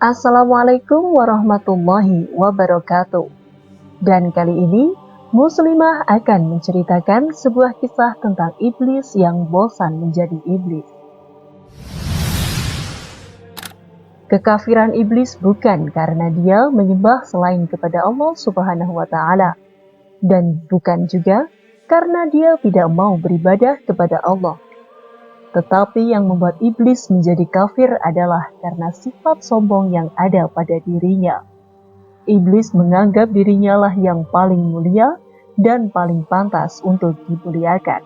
Assalamualaikum warahmatullahi wabarakatuh. Dan kali ini, Muslimah akan menceritakan sebuah kisah tentang iblis yang bosan menjadi iblis. Kekafiran iblis bukan karena dia menyembah selain kepada Allah Subhanahu wa Ta'ala, dan bukan juga karena dia tidak mau beribadah kepada Allah. Tetapi yang membuat iblis menjadi kafir adalah karena sifat sombong yang ada pada dirinya. Iblis menganggap dirinya lah yang paling mulia dan paling pantas untuk dimuliakan.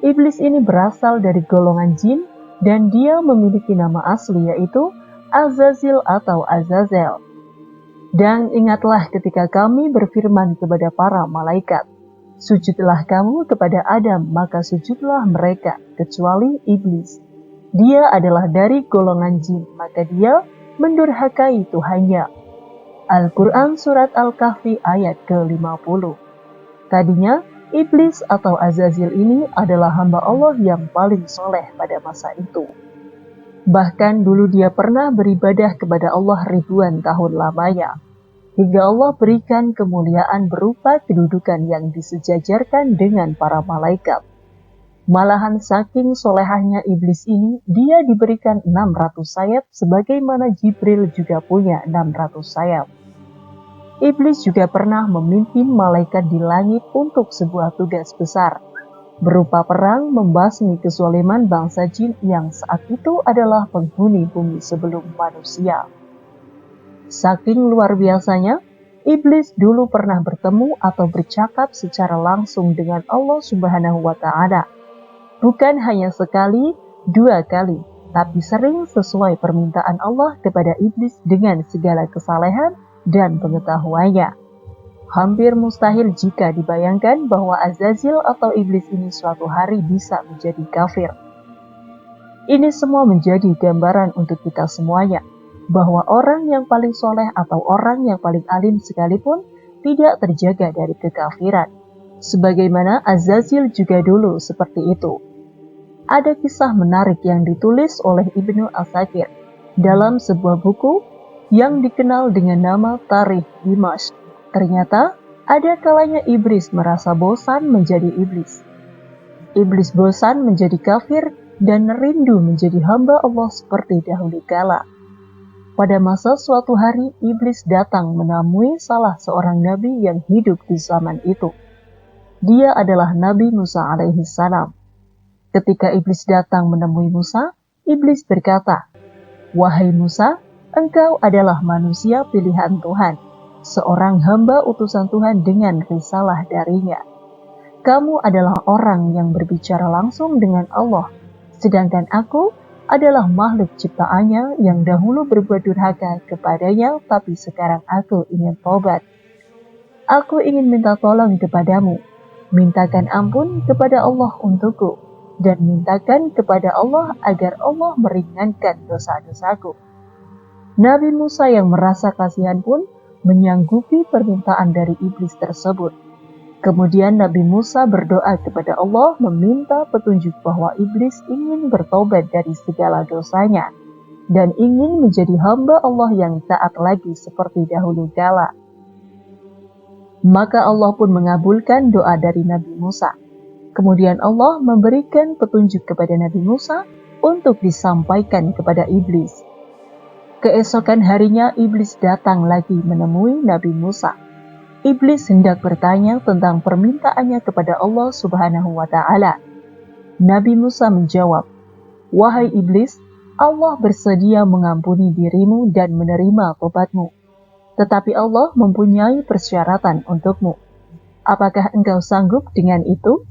Iblis ini berasal dari golongan jin dan dia memiliki nama asli yaitu Azazil atau Azazel. Dan ingatlah ketika kami berfirman kepada para malaikat, sujudlah kamu kepada Adam, maka sujudlah mereka, kecuali iblis. Dia adalah dari golongan jin, maka dia mendurhakai Tuhannya. Al-Quran Surat Al-Kahfi ayat ke-50. Tadinya, iblis atau Azazil ini adalah hamba Allah yang paling soleh pada masa itu. Bahkan dulu dia pernah beribadah kepada Allah ribuan tahun lamanya, hingga Allah berikan kemuliaan berupa kedudukan yang disejajarkan dengan para malaikat. Malahan saking solehahnya iblis ini, dia diberikan 600 sayap sebagaimana Jibril juga punya 600 sayap. Iblis juga pernah memimpin malaikat di langit untuk sebuah tugas besar, berupa perang membasmi kezaliman bangsa jin yang saat itu adalah penghuni bumi sebelum manusia. Saking luar biasanya, iblis dulu pernah bertemu atau bercakap secara langsung dengan Allah Subhanahu wa Ta'ala. Bukan hanya sekali, 2 kali, tapi sering sesuai permintaan Allah kepada iblis dengan segala kesalehan dan pengetahuannya. Hampir mustahil jika dibayangkan bahwa Azazil atau iblis ini suatu hari bisa menjadi kafir. Ini semua menjadi gambaran untuk kita semuanya, bahwa orang yang paling soleh atau orang yang paling alim sekalipun tidak terjaga dari kekafiran. Sebagaimana Azazil juga dulu seperti itu. Ada kisah menarik yang ditulis oleh Ibnu Asakir dalam sebuah buku yang dikenal dengan nama Tarikh Dimashq. Ternyata ada kalanya iblis merasa bosan menjadi iblis. Iblis bosan menjadi kafir dan rindu menjadi hamba Allah seperti dahulu kala. Pada masa suatu hari, iblis datang menemui salah seorang nabi yang hidup di zaman itu. Dia adalah Nabi Musa alaihi salam. Ketika iblis datang menemui Musa, iblis berkata, "Wahai Musa, engkau adalah manusia pilihan Tuhan, seorang hamba utusan Tuhan dengan risalah darinya. Kamu adalah orang yang berbicara langsung dengan Allah, sedangkan aku adalah makhluk ciptaannya yang dahulu berbuat durhaka kepadanya, tapi sekarang aku ingin tobat. Aku ingin minta tolong kepadamu, mintakan ampun kepada Allah untukku, dan mintakan kepada Allah agar Allah meringankan dosa-dosaku." Nabi Musa yang merasa kasihan pun menyanggupi permintaan dari iblis tersebut. Kemudian Nabi Musa berdoa kepada Allah meminta petunjuk bahwa iblis ingin bertobat dari segala dosanya dan ingin menjadi hamba Allah yang taat lagi seperti dahulu kala. Maka Allah pun mengabulkan doa dari Nabi Musa. Kemudian Allah memberikan petunjuk kepada Nabi Musa untuk disampaikan kepada iblis. Keesokan harinya iblis datang lagi menemui Nabi Musa. Iblis hendak bertanya tentang permintaannya kepada Allah Subhanahu wa Ta'ala. Nabi Musa menjawab, "Wahai iblis, Allah bersedia mengampuni dirimu dan menerima tobatmu. Tetapi Allah mempunyai persyaratan untukmu. Apakah engkau sanggup dengan itu?"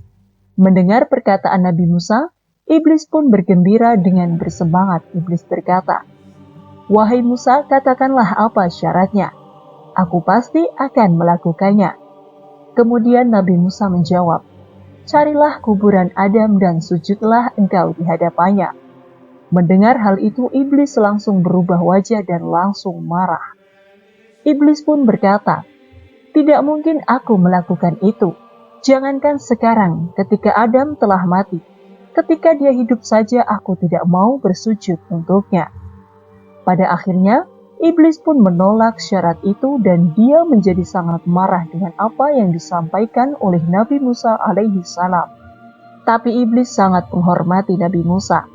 Mendengar perkataan Nabi Musa, iblis pun bergembira dengan bersemangat. Iblis berkata, "Wahai Musa, katakanlah apa syaratnya. Aku pasti akan melakukannya." Kemudian Nabi Musa menjawab, "Carilah kuburan Adam dan sujudlah engkau di hadapannya." Mendengar hal itu, iblis langsung berubah wajah dan langsung marah. Iblis pun berkata, "Tidak mungkin aku melakukan itu. Jangankan sekarang ketika Adam telah mati. Ketika dia hidup saja aku tidak mau bersujud untuknya." Pada akhirnya, Iblis pun menolak syarat itu dan dia menjadi sangat marah dengan apa yang disampaikan oleh Nabi Musa alaihi salam. Tapi iblis sangat menghormati Nabi Musa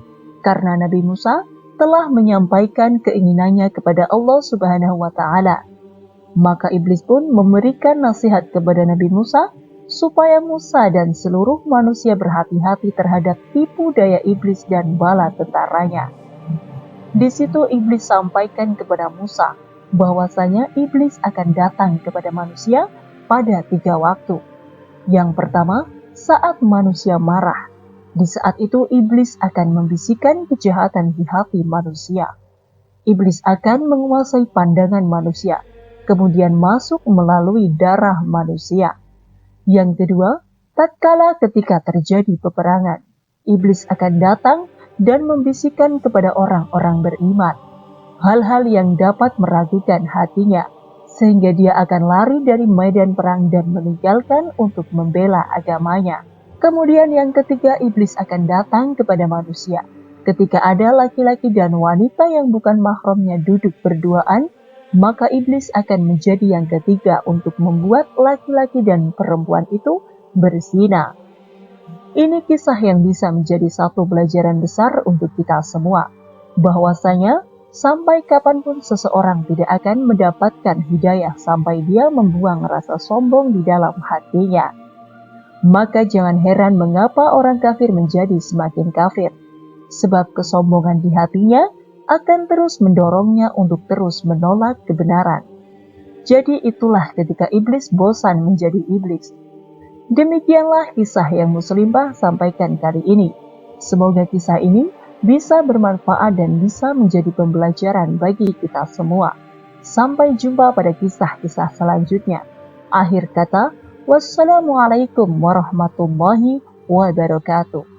karena Nabi Musa telah menyampaikan keinginannya kepada Allah Subhanahu wa taala. Maka iblis pun memberikan nasihat kepada Nabi Musa supaya Musa dan seluruh manusia berhati-hati terhadap tipu daya iblis dan bala tentaranya. Di situ iblis sampaikan kepada Musa bahwasanya iblis akan datang kepada manusia pada 3 waktu. Yang pertama, saat manusia marah. Di saat itu iblis akan membisikkan kejahatan di hati manusia. Iblis akan menguasai pandangan manusia, kemudian masuk melalui darah manusia. Yang kedua, tatkala ketika terjadi peperangan, iblis akan datang dan membisikkan kepada orang-orang beriman hal-hal yang dapat meragukan hatinya, sehingga dia akan lari dari medan perang dan meninggalkan untuk membela agamanya. Kemudian yang ketiga, iblis akan datang kepada manusia ketika ada laki-laki dan wanita yang bukan mahramnya duduk berduaan, maka iblis akan menjadi yang ketiga untuk membuat laki-laki dan perempuan itu berzina. Ini kisah yang bisa menjadi satu pelajaran besar untuk kita semua, bahwasanya sampai kapanpun seseorang tidak akan mendapatkan hidayah sampai dia membuang rasa sombong di dalam hatinya. Maka jangan heran mengapa orang kafir menjadi semakin kafir, sebab kesombongan di hatinya akan terus mendorongnya untuk terus menolak kebenaran. Jadi itulah ketika iblis bosan menjadi iblis. Demikianlah kisah yang Muslimbah sampaikan kali ini. Semoga kisah ini bisa bermanfaat dan bisa menjadi pembelajaran bagi kita semua. Sampai jumpa pada kisah-kisah selanjutnya. Akhir kata, wassalamualaikum warahmatullahi wabarakatuh.